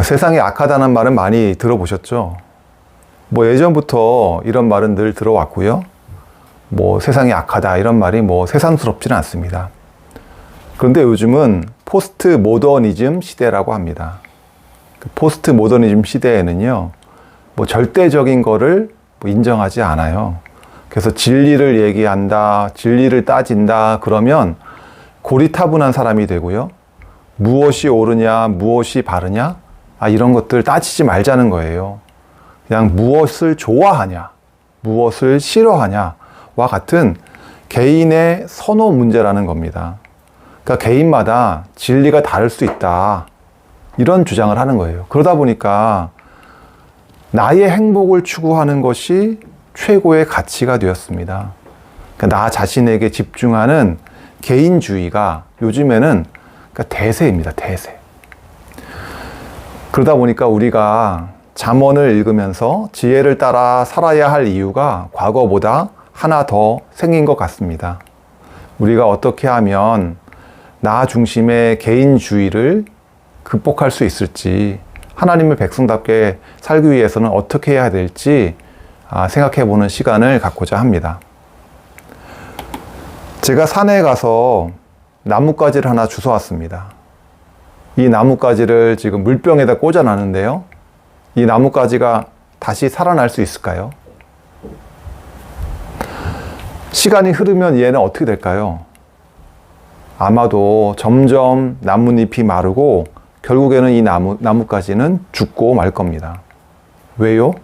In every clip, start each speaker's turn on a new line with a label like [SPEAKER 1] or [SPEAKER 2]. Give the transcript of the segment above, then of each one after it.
[SPEAKER 1] 세상이 악하다는 말은 많이 들어보셨죠? 예전부터 이런 말은 늘 들어왔고요. 세상이 악하다 이런 말이 새삼스럽지는 않습니다. 그런데 요즘은 포스트 모더니즘 시대라고 합니다. 그 포스트 모더니즘 시대에는요, 절대적인 거를 인정하지 않아요. 그래서 진리를 얘기한다, 진리를 따진다 그러면 고리타분한 사람이 되고요. 무엇이 옳으냐, 무엇이 바르냐, 이런 것들 따지지 말자는 거예요. 그냥 무엇을 좋아하냐, 무엇을 싫어하냐와 같은 개인의 선호 문제라는 겁니다. 그러니까 개인마다 진리가 다를 수 있다, 이런 주장을 하는 거예요. 그러다 보니까 나의 행복을 추구하는 것이 최고의 가치가 되었습니다. 그러니까 나 자신에게 집중하는 개인주의가 요즘에는 대세입니다. 대세. 그러다 보니까 우리가 잠언을 읽으면서 지혜를 따라 살아야 할 이유가 과거보다 하나 더 생긴 것 같습니다. 우리가 어떻게 하면 나 중심의 개인주의를 극복할 수 있을지, 하나님의 백성답게 살기 위해서는 어떻게 해야 될지 생각해 보는 시간을 갖고자 합니다. 제가 산에 가서 나뭇가지를 하나 주워왔습니다. 이 나뭇가지를 지금 물병에다 꽂아놨는데요. 이 나뭇가지가 다시 살아날 수 있을까요? 시간이 흐르면 얘는 어떻게 될까요? 아마도 점점 나뭇잎이 마르고 결국에는 이 나뭇가지는 죽고 말 겁니다. 왜요?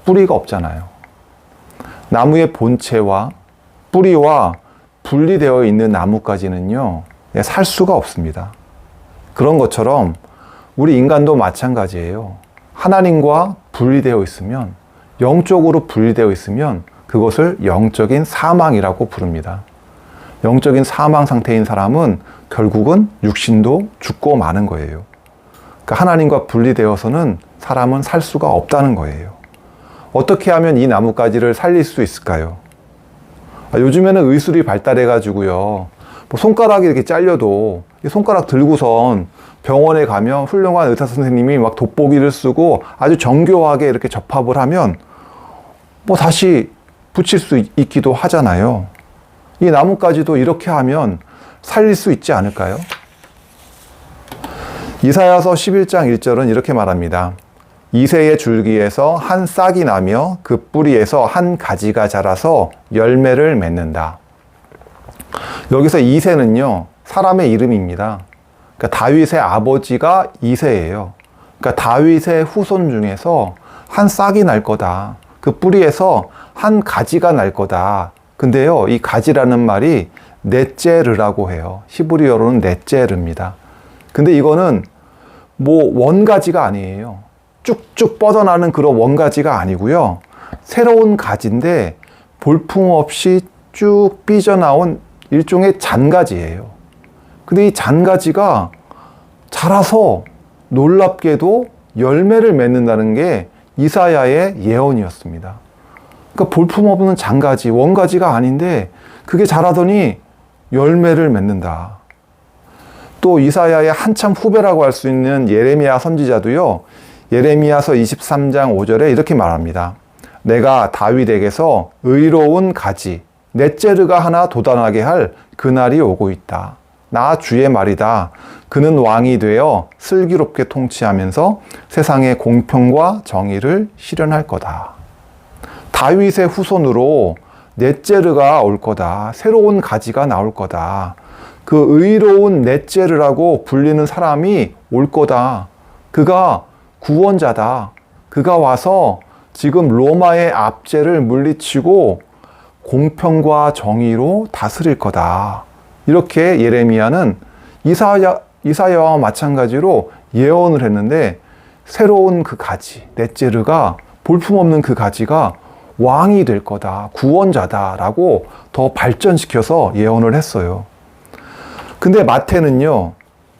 [SPEAKER 1] 뿌리가 없잖아요. 나무의 본체와 뿌리와 분리되어 있는 나뭇가지는요, 살 수가 없습니다. 그런 것처럼 우리 인간도 마찬가지예요. 하나님과 분리되어 있으면, 영적으로 분리되어 있으면 그것을 영적인 사망이라고 부릅니다. 영적인 사망 상태인 사람은 결국은 육신도 죽고 마는 거예요. 그러니까 하나님과 분리되어서는 사람은 살 수가 없다는 거예요. 어떻게 하면 이 나뭇가지를 살릴 수 있을까요? 요즘에는 의술이 발달해 가지고요, 손가락이 이렇게 잘려도 이 손가락 들고선 병원에 가면 훌륭한 의사 선생님이 막 돋보기를 쓰고 아주 정교하게 이렇게 접합을 하면 다시 붙일 수 있기도 하잖아요. 이 나뭇가지도 이렇게 하면 살릴 수 있지 않을까요? 이사야서 11장 1절은 이렇게 말합니다. 이새의 줄기에서 한 싹이 나며 그 뿌리에서 한 가지가 자라서 열매를 맺는다. 여기서 이새는요, 사람의 이름입니다. 그러니까 다윗의 아버지가 이새예요. 그러니까 다윗의 후손 중에서 한 싹이 날 거다. 그 뿌리에서 한 가지가 날 거다. 근데요, 이 가지라는 말이 넷제르라고 해요. 히브리어로는 넷제르입니다. 근데 이거는 원가지가 아니에요. 쭉쭉 뻗어나는 그런 원가지가 아니고요. 새로운 가지인데 볼품없이 쭉 삐져나온 일종의 잔가지예요. 근데 이 잔가지가 자라서 놀랍게도 열매를 맺는다는 게 이사야의 예언이었습니다. 그러니까 볼품없는 잔가지, 원가지가 아닌데 그게 자라더니 열매를 맺는다. 또 이사야의 한참 후배라고 할 수 있는 예레미야 선지자도요, 예레미야서 23장 5절에 이렇게 말합니다. 내가 다윗에게서 의로운 가지, 넷제르가 하나 돋아나게 할 그날이 오고 있다. 나 주의 말이다. 그는 왕이 되어 슬기롭게 통치하면서 세상의 공평과 정의를 실현할 거다. 다윗의 후손으로 넷제르가 올 거다. 새로운 가지가 나올 거다. 그 의로운 넷제르라고 불리는 사람이 올 거다. 그가 구원자다. 그가 와서 지금 로마의 압제를 물리치고 공평과 정의로 다스릴 거다. 이렇게 예레미야는 이사야와 마찬가지로 예언을 했는데, 새로운 그 가지, 넷제르가, 볼품없는 그 가지가 왕이 될 거다, 구원자다라고 더 발전시켜서 예언을 했어요. 근데 마태는요,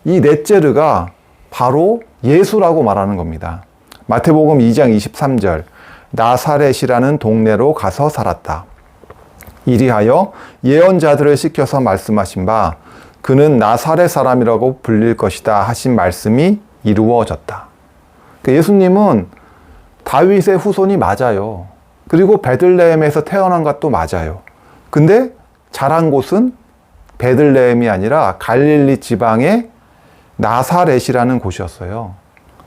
[SPEAKER 1] 이 넷제르가 바로 예수라고 말하는 겁니다. 마태복음 2장 23절, 나사렛이라는 동네로 가서 살았다. 이리하여 예언자들을 시켜서 말씀하신 바 그는 나사렛 사람이라고 불릴 것이다 하신 말씀이 이루어졌다. 예수님은 다윗의 후손이 맞아요. 그리고 베들레헴에서 태어난 것도 맞아요. 근데 자란 곳은 베들레헴이 아니라 갈릴리 지방의 나사렛이라는 곳이었어요.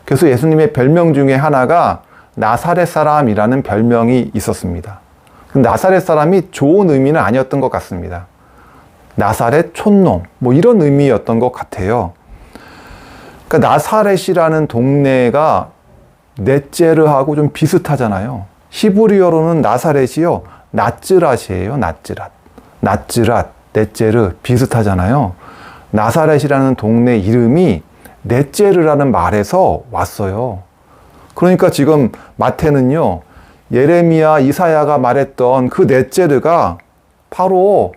[SPEAKER 1] 그래서 예수님의 별명 중에 하나가 나사렛 사람이라는 별명이 있었습니다. 나사렛 사람이 좋은 의미는 아니었던 것 같습니다. 나사렛 촌놈 뭐 이런 의미였던 것 같아요. 그러니까 나사렛이라는 동네가 넷제르하고 좀 비슷하잖아요. 히브리어로는 나사렛이요 나츠랏이에요. 나츠랏, 넷제르 비슷하잖아요. 나사렛이라는 동네 이름이 넷제르라는 말에서 왔어요. 그러니까 지금 마태는요 예레미야, 이사야가 말했던 그 넷제르가 바로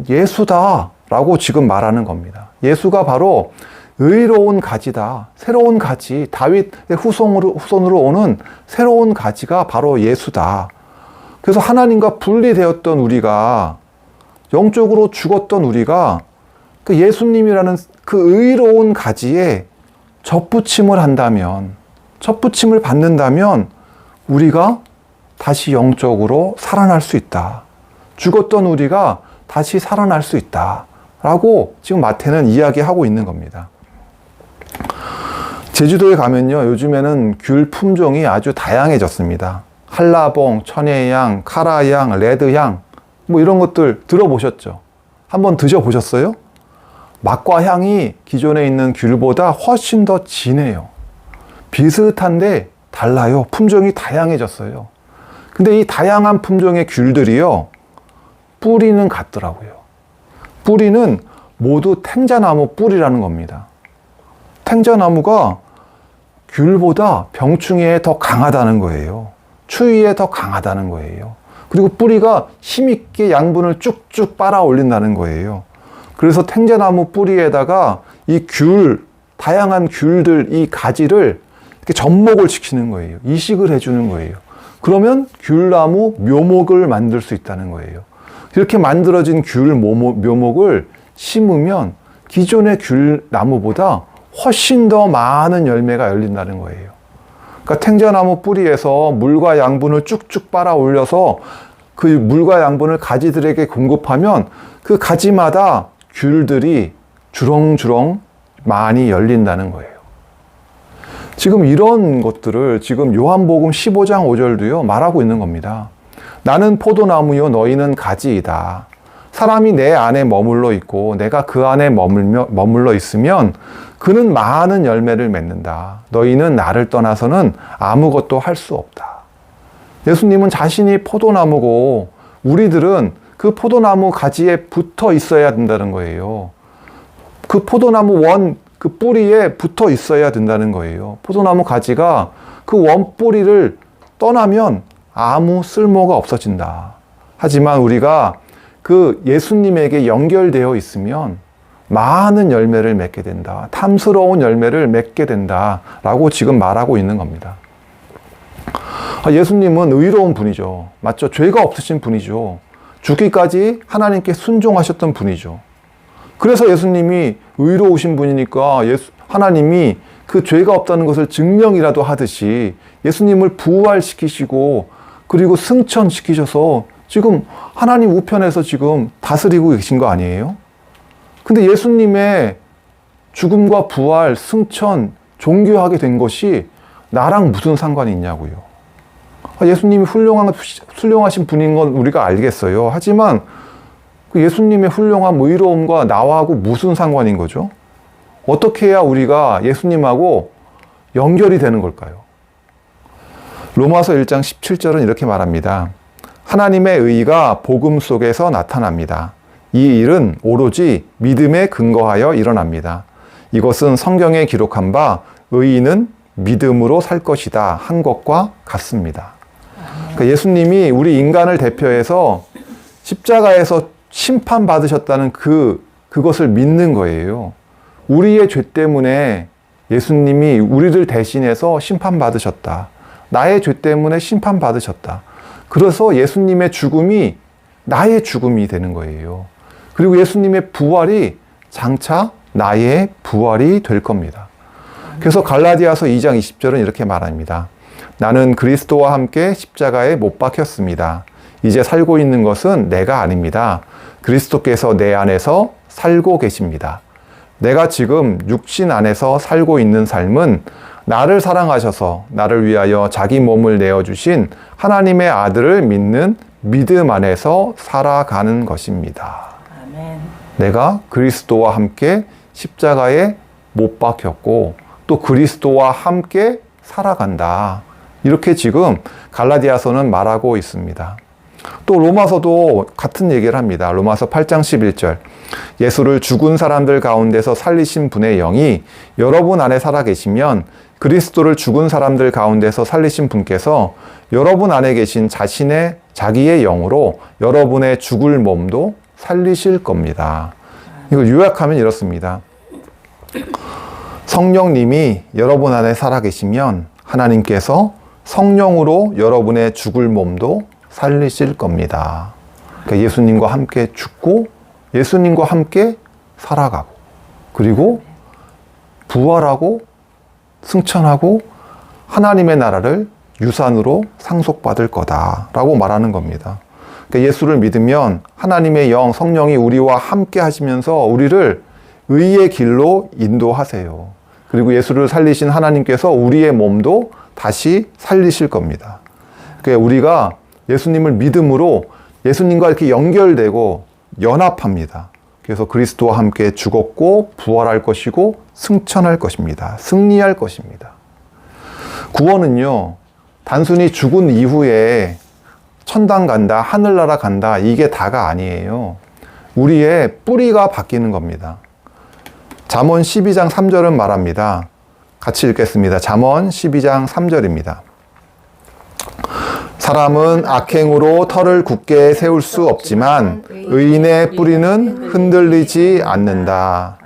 [SPEAKER 1] 예수다라고 지금 말하는 겁니다. 예수가 바로 의로운 가지다. 새로운 가지. 다윗의 후손으로 오는 새로운 가지가 바로 예수다. 그래서 하나님과 분리되었던 우리가, 영적으로 죽었던 우리가 그 예수님이라는 그 의로운 가지에 접붙임을 한다면, 접붙임을 받는다면 우리가 다시 영적으로 살아날 수 있다. 죽었던 우리가 다시 살아날 수 있다. 라고 지금 마태는 이야기하고 있는 겁니다. 제주도에 가면요, 요즘에는 귤 품종이 아주 다양해졌습니다. 한라봉, 천혜향, 카라향, 레드향, 뭐 이런 것들 들어보셨죠? 한번 드셔보셨어요? 맛과 향이 기존에 있는 귤보다 훨씬 더 진해요. 비슷한데 달라요. 품종이 다양해졌어요. 근데 이 다양한 품종의 귤들이요, 뿌리는 같더라고요. 뿌리는 모두 탱자나무 뿌리라는 겁니다. 탱자나무가 귤보다 병충해에 더 강하다는 거예요. 추위에 더 강하다는 거예요. 그리고 뿌리가 힘있게 양분을 쭉쭉 빨아 올린다는 거예요. 그래서 탱자나무 뿌리에다가 이 다양한 귤들, 이 가지를 이렇게 접목을 시키는 거예요. 이식을 해주는 거예요. 그러면 귤나무 묘목을 만들 수 있다는 거예요. 이렇게 만들어진 귤 묘목을 심으면 기존의 귤나무보다 훨씬 더 많은 열매가 열린다는 거예요. 그러니까 탱자나무 뿌리에서 물과 양분을 쭉쭉 빨아 올려서 그 물과 양분을 가지들에게 공급하면 그 가지마다 귤들이 주렁주렁 많이 열린다는 거예요. 지금 이런 것들을 지금 요한복음 15장 5절도요 말하고 있는 겁니다. 나는 포도나무요 너희는 가지이다. 사람이 내 안에 머물러 있고 내가 그 안에 머물러 있으면 그는 많은 열매를 맺는다. 너희는 나를 떠나서는 아무것도 할 수 없다. 예수님은 자신이 포도나무고 우리들은 그 포도나무 가지에 붙어 있어야 된다는 거예요. 그 포도나무 그 뿌리에 붙어 있어야 된다는 거예요. 포도나무 가지가 그 원 뿌리를 떠나면 아무 쓸모가 없어진다. 하지만 우리가 그 예수님에게 연결되어 있으면 많은 열매를 맺게 된다. 탐스러운 열매를 맺게 된다. 라고 지금 말하고 있는 겁니다. 예수님은 의로운 분이죠. 맞죠? 죄가 없으신 분이죠. 죽기까지 하나님께 순종하셨던 분이죠. 그래서 예수님이 의로우신 분이니까 하나님이 그 죄가 없다는 것을 증명이라도 하듯이 예수님을 부활시키시고 그리고 승천시키셔서 지금 하나님 우편에서 지금 다스리고 계신 거 아니에요? 근데 예수님의 죽음과 부활, 승천, 종교하게 된 것이 나랑 무슨 상관이 있냐고요. 예수님이 훌륭하신 분인 건 우리가 알겠어요. 하지만 그 예수님의 훌륭한 의로움과 나하고 무슨 상관인 거죠? 어떻게 해야 우리가 예수님하고 연결이 되는 걸까요? 로마서 1장 17절은 이렇게 말합니다. 하나님의 의가 복음 속에서 나타납니다. 이 일은 오로지 믿음에 근거하여 일어납니다. 이것은 성경에 기록한 바 의인은 믿음으로 살 것이다 한 것과 같습니다. 그러니까 예수님이 우리 인간을 대표해서 십자가에서 심판받으셨다는 그것을 믿는 거예요. 우리의 죄 때문에 예수님이 우리를 대신해서 심판받으셨다. 나의 죄 때문에 심판받으셨다. 그래서 예수님의 죽음이 나의 죽음이 되는 거예요. 그리고 예수님의 부활이 장차 나의 부활이 될 겁니다. 그래서 갈라디아서 2장 20절은 이렇게 말합니다. 나는 그리스도와 함께 십자가에 못 박혔습니다. 이제 살고 있는 것은 내가 아닙니다. 그리스도께서 내 안에서 살고 계십니다. 내가 지금 육신 안에서 살고 있는 삶은 나를 사랑하셔서 나를 위하여 자기 몸을 내어주신 하나님의 아들을 믿는 믿음 안에서 살아가는 것입니다.
[SPEAKER 2] 아멘.
[SPEAKER 1] 내가 그리스도와 함께 십자가에 못 박혔고 또 그리스도와 함께 살아간다. 이렇게 지금 갈라디아서는 말하고 있습니다. 또 로마서도 같은 얘기를 합니다. 로마서 8장 11절. 예수를 죽은 사람들 가운데서 살리신 분의 영이 여러분 안에 살아계시면 그리스도를 죽은 사람들 가운데서 살리신 분께서 여러분 안에 계신 자기의 영으로 여러분의 죽을 몸도 살리실 겁니다. 이걸 요약하면 이렇습니다. 성령님이 여러분 안에 살아계시면 하나님께서 성령으로 여러분의 죽을 몸도 살리실 겁니다. 그러니까 예수님과 함께 죽고 예수님과 함께 살아가고 그리고 부활하고 승천하고 하나님의 나라를 유산으로 상속받을 거다라고 말하는 겁니다. 그러니까 예수를 믿으면 하나님의 영, 성령이 우리와 함께 하시면서 우리를 의의 길로 인도하세요. 그리고 예수를 살리신 하나님께서 우리의 몸도 다시 살리실 겁니다. 그러니까 우리가 예수님을 믿음으로 예수님과 이렇게 연결되고 연합합니다. 그래서 그리스도와 함께 죽었고 부활할 것이고 승천할 것입니다. 승리할 것입니다. 구원은요, 단순히 죽은 이후에 천당 간다, 하늘나라 간다, 이게 다가 아니에요. 우리의 뿌리가 바뀌는 겁니다. 잠언 12장 3절은 말합니다. 같이 읽겠습니다. 잠언 12장 3절입니다. 사람은 악행으로 터를 굳게 세울 수 없지만 의인의 뿌리는 흔들리지 않는다.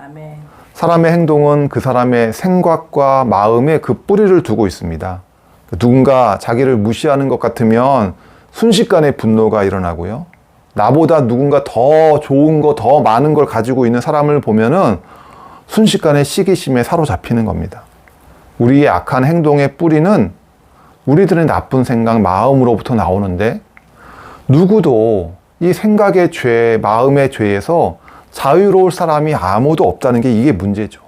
[SPEAKER 1] 사람의 행동은 그 사람의 생각과 마음에 그 뿌리를 두고 있습니다. 누군가 자기를 무시하는 것 같으면 순식간에 분노가 일어나고요. 나보다 누군가 더 좋은 거, 더 많은 걸 가지고 있는 사람을 보면은 순식간에 시기심에 사로잡히는 겁니다. 우리의 악한 행동의 뿌리는 우리들의 나쁜 생각, 마음으로부터 나오는데 누구도 이 생각의 죄, 마음의 죄에서 자유로울 사람이 아무도 없다는 게 이게 문제죠.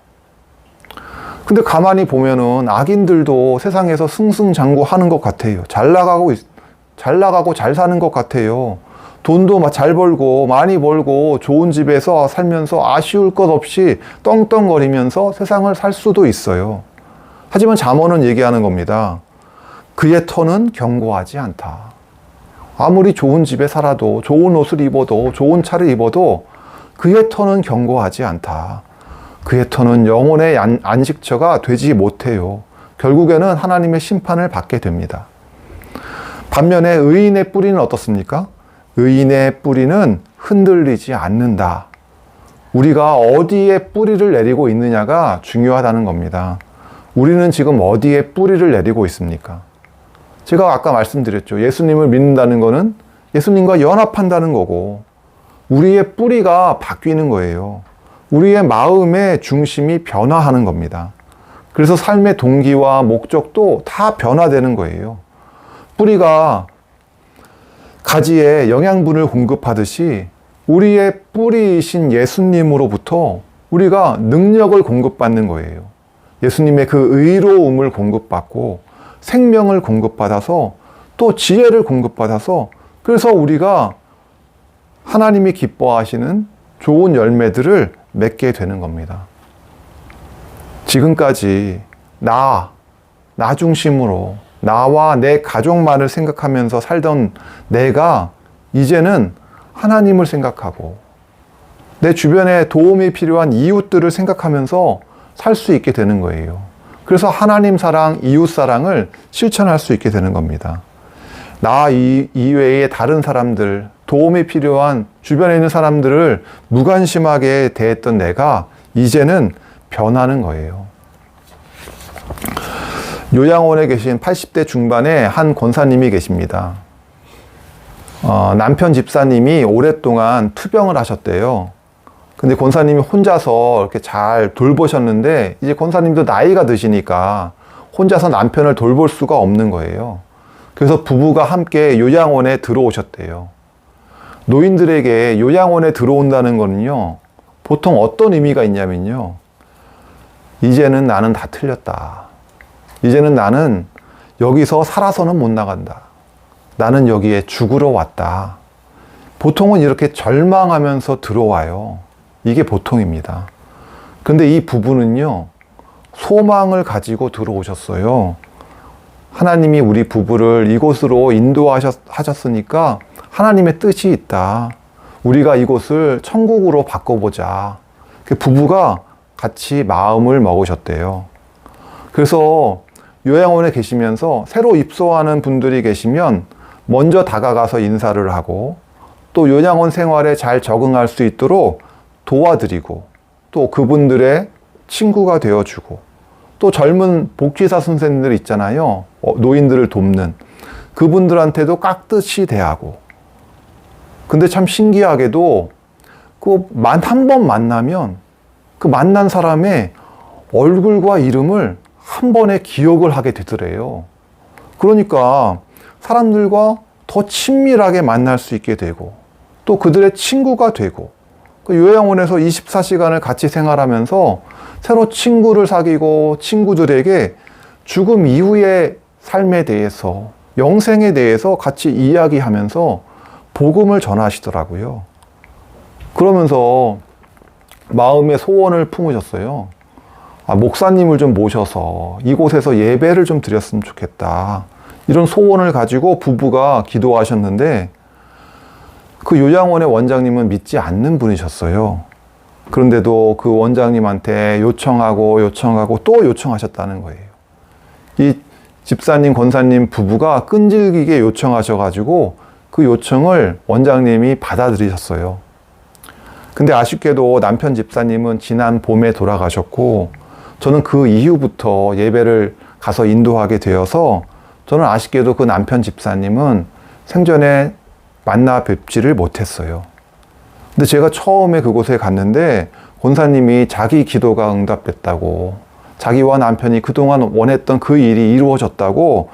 [SPEAKER 1] 근데 가만히 보면은 악인들도 세상에서 승승장구하는 것 같아요. 잘 나가고 잘 사는 것 같아요. 돈도 잘 벌고 많이 벌고 좋은 집에서 살면서 아쉬울 것 없이 떵떵거리면서 세상을 살 수도 있어요. 하지만 잠언은 얘기하는 겁니다. 그의 터는 견고하지 않다. 아무리 좋은 집에 살아도 좋은 옷을 입어도 좋은 차를 입어도 그의 터는 견고하지 않다. 그의 터는 영혼의 안식처가 되지 못해요. 결국에는 하나님의 심판을 받게 됩니다. 반면에 의인의 뿌리는 어떻습니까? 의인의 뿌리는 흔들리지 않는다. 우리가 어디에 뿌리를 내리고 있느냐가 중요하다는 겁니다. 우리는 지금 어디에 뿌리를 내리고 있습니까? 제가 아까 말씀드렸죠. 예수님을 믿는다는 거는 예수님과 연합한다는 거고 우리의 뿌리가 바뀌는 거예요. 우리의 마음의 중심이 변화하는 겁니다. 그래서 삶의 동기와 목적도 다 변화되는 거예요. 뿌리가 가지에 영양분을 공급하듯이 우리의 뿌리이신 예수님으로부터 우리가 능력을 공급받는 거예요. 예수님의 그 의로움을 공급받고 생명을 공급받아서 또 지혜를 공급받아서 그래서 우리가 하나님이 기뻐하시는 좋은 열매들을 맺게 되는 겁니다. 지금까지 나 중심으로 나와 내 가족만을 생각하면서 살던 내가 이제는 하나님을 생각하고 내 주변에 도움이 필요한 이웃들을 생각하면서 살 수 있게 되는 거예요. 그래서 하나님 사랑, 이웃 사랑을 실천할 수 있게 되는 겁니다. 나 이외의 다른 사람들, 도움이 필요한 주변에 있는 사람들을 무관심하게 대했던 내가 이제는 변하는 거예요. 요양원에 계신 80대 중반의 한 권사님이 계십니다. 남편 집사님이 오랫동안 투병을 하셨대요. 근데 권사님이 혼자서 이렇게 잘 돌보셨는데 이제 권사님도 나이가 드시니까 혼자서 남편을 돌볼 수가 없는 거예요. 그래서 부부가 함께 요양원에 들어오셨대요. 노인들에게 요양원에 들어온다는 거는요, 보통 어떤 의미가 있냐면요, 이제는 나는 다 틀렸다. 이제는 나는 여기서 살아서는 못 나간다. 나는 여기에 죽으러 왔다. 보통은 이렇게 절망하면서 들어와요. 이게 보통입니다. 근데 이 부부는요, 소망을 가지고 들어오셨어요. 하나님이 우리 부부를 이곳으로 인도하셨으니까 하나님의 뜻이 있다. 우리가 이곳을 천국으로 바꿔보자. 부부가 같이 마음을 먹으셨대요. 그래서 요양원에 계시면서 새로 입소하는 분들이 계시면 먼저 다가가서 인사를 하고 또 요양원 생활에 잘 적응할 수 있도록 도와드리고 또 그분들의 친구가 되어주고 또 젊은 복지사 선생님들 있잖아요. 노인들을 돕는 그분들한테도 깍듯이 대하고. 근데 참 신기하게도 한 번 만나면 그 만난 사람의 얼굴과 이름을 한 번에 기억을 하게 되더래요. 그러니까 사람들과 더 친밀하게 만날 수 있게 되고 또 그들의 친구가 되고 그 요양원에서 24시간을 같이 생활하면서 새로 친구를 사귀고 친구들에게 죽음 이후의 삶에 대해서 영생에 대해서 같이 이야기하면서 복음을 전하시더라고요. 그러면서 마음의 소원을 품으셨어요. 목사님을 좀 모셔서 이곳에서 예배를 좀 드렸으면 좋겠다. 이런 소원을 가지고 부부가 기도하셨는데 그 요양원의 원장님은 믿지 않는 분이셨어요. 그런데도 그 원장님한테 요청하고 또 요청하셨다는 거예요. 이 집사님, 권사님 부부가 끈질기게 요청하셔가지고 그 요청을 원장님이 받아들이셨어요. 근데 아쉽게도 남편 집사님은 지난 봄에 돌아가셨고 저는 그 이후부터 예배를 가서 인도하게 되어서 저는 아쉽게도 그 남편 집사님은 생전에 만나 뵙지를 못했어요. 근데 제가 처음에 그곳에 갔는데 권사님이 자기 기도가 응답됐다고 자기와 남편이 그동안 원했던 그 일이 이루어졌다고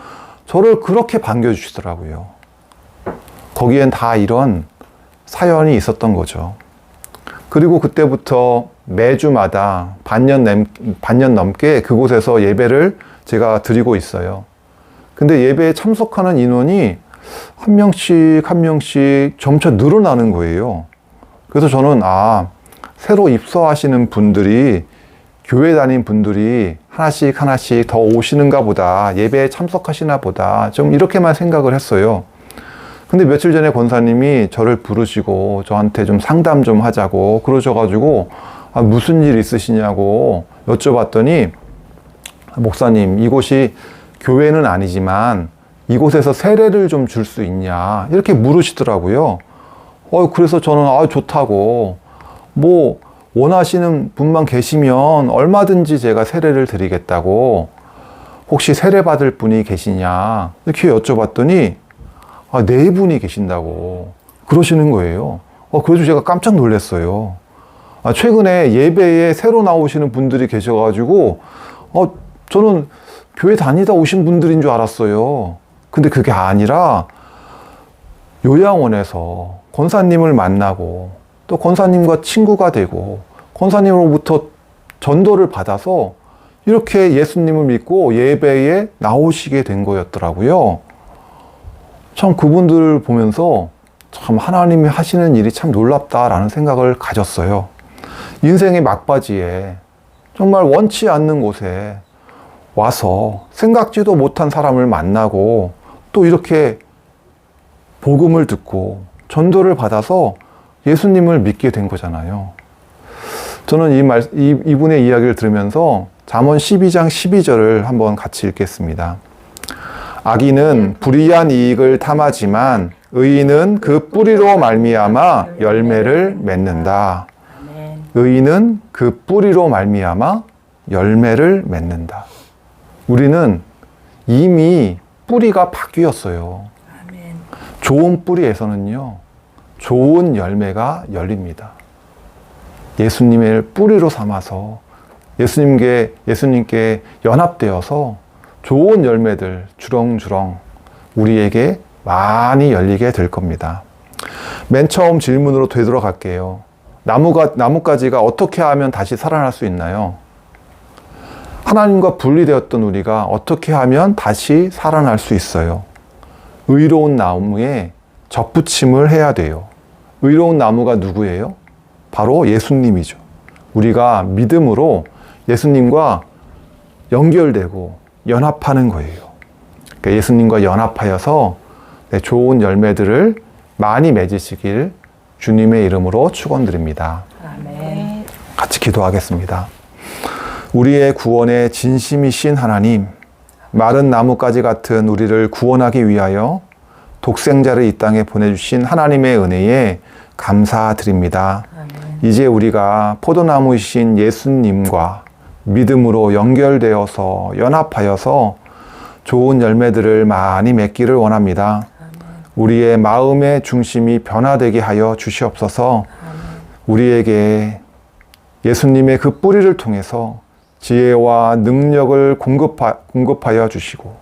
[SPEAKER 1] 저를 그렇게 반겨주시더라고요. 거기엔 다 이런 사연이 있었던 거죠. 그리고 그때부터 매주마다 반년 넘게 그곳에서 예배를 제가 드리고 있어요. 근데 예배에 참석하는 인원이 한 명씩 점차 늘어나는 거예요. 그래서 저는 새로 입소하시는 분들이 교회 다닌 분들이 하나씩 더 오시는가 보다, 예배에 참석하시나 보다, 좀 이렇게만 생각을 했어요. 근데 며칠 전에 권사님이 저를 부르시고 저한테 좀 상담 좀 하자고 그러셔가지고 무슨 일 있으시냐고 여쭤봤더니 목사님, 이곳이 교회는 아니지만 이곳에서 세례를 좀 줄 수 있냐 이렇게 물으시더라고요. 그래서 저는 좋다고, 뭐 원하시는 분만 계시면 얼마든지 제가 세례를 드리겠다고, 혹시 세례 받을 분이 계시냐 이렇게 여쭤봤더니 네 분이 계신다고 그러시는 거예요. 그래서 제가 깜짝 놀랐어요. 최근에 예배에 새로 나오시는 분들이 계셔가지고 저는 교회 다니다 오신 분들인 줄 알았어요. 근데 그게 아니라 요양원에서 권사님을 만나고 또 권사님과 친구가 되고 권사님으로부터 전도를 받아서 이렇게 예수님을 믿고 예배에 나오시게 된 거였더라고요. 참 그분들을 보면서 참 하나님이 하시는 일이 참 놀랍다라는 생각을 가졌어요. 인생의 막바지에 정말 원치 않는 곳에 와서 생각지도 못한 사람을 만나고 또 이렇게 복음을 듣고 전도를 받아서 예수님을 믿게 된 거잖아요. 저는 이분의 이야기를 들으면서 잠언 12장 12절을 한번 같이 읽겠습니다. 악인은 불의한 이익을 탐하지만 의인은 그 뿌리로 말미암아 열매를 맺는다. 의인은 그 뿌리로 말미암아 열매를 맺는다. 우리는 이미 뿌리가 바뀌었어요.
[SPEAKER 2] 아멘.
[SPEAKER 1] 좋은 뿌리에서는요, 좋은 열매가 열립니다. 예수님을 뿌리로 삼아서 예수님께 연합되어서 좋은 열매들 주렁주렁 우리에게 많이 열리게 될 겁니다. 맨 처음 질문으로 되돌아갈게요. 나뭇가지가 어떻게 하면 다시 살아날 수 있나요? 하나님과 분리되었던 우리가 어떻게 하면 다시 살아날 수 있어요? 의로운 나무에 접붙임을 해야 돼요. 의로운 나무가 누구예요? 바로 예수님이죠. 우리가 믿음으로 예수님과 연결되고 연합하는 거예요. 그러니까 예수님과 연합하여서 좋은 열매들을 많이 맺으시길 주님의 이름으로 축원드립니다.
[SPEAKER 2] 아멘.
[SPEAKER 1] 같이 기도하겠습니다. 우리의 구원에 진심이신 하나님, 마른 나무까지 같은 우리를 구원하기 위하여 독생자를 이 땅에 보내주신 하나님의 은혜에 감사드립니다.
[SPEAKER 2] 아멘.
[SPEAKER 1] 이제 우리가 포도나무이신 예수님과 믿음으로 연결되어서 연합하여서 좋은 열매들을 많이 맺기를 원합니다. 우리의 마음의 중심이 변화되게 하여 주시옵소서. 우리에게 예수님의 그 뿌리를 통해서 지혜와 능력을 공급하여 주시고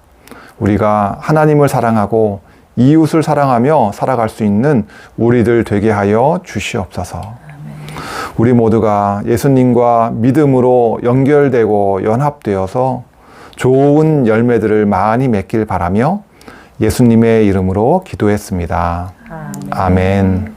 [SPEAKER 1] 우리가 하나님을 사랑하고 이웃을 사랑하며 살아갈 수 있는 우리들 되게 하여 주시옵소서. 우리 모두가 예수님과 믿음으로 연결되고 연합되어서 좋은 열매들을 많이 맺길 바라며 예수님의 이름으로 기도했습니다. 아멘.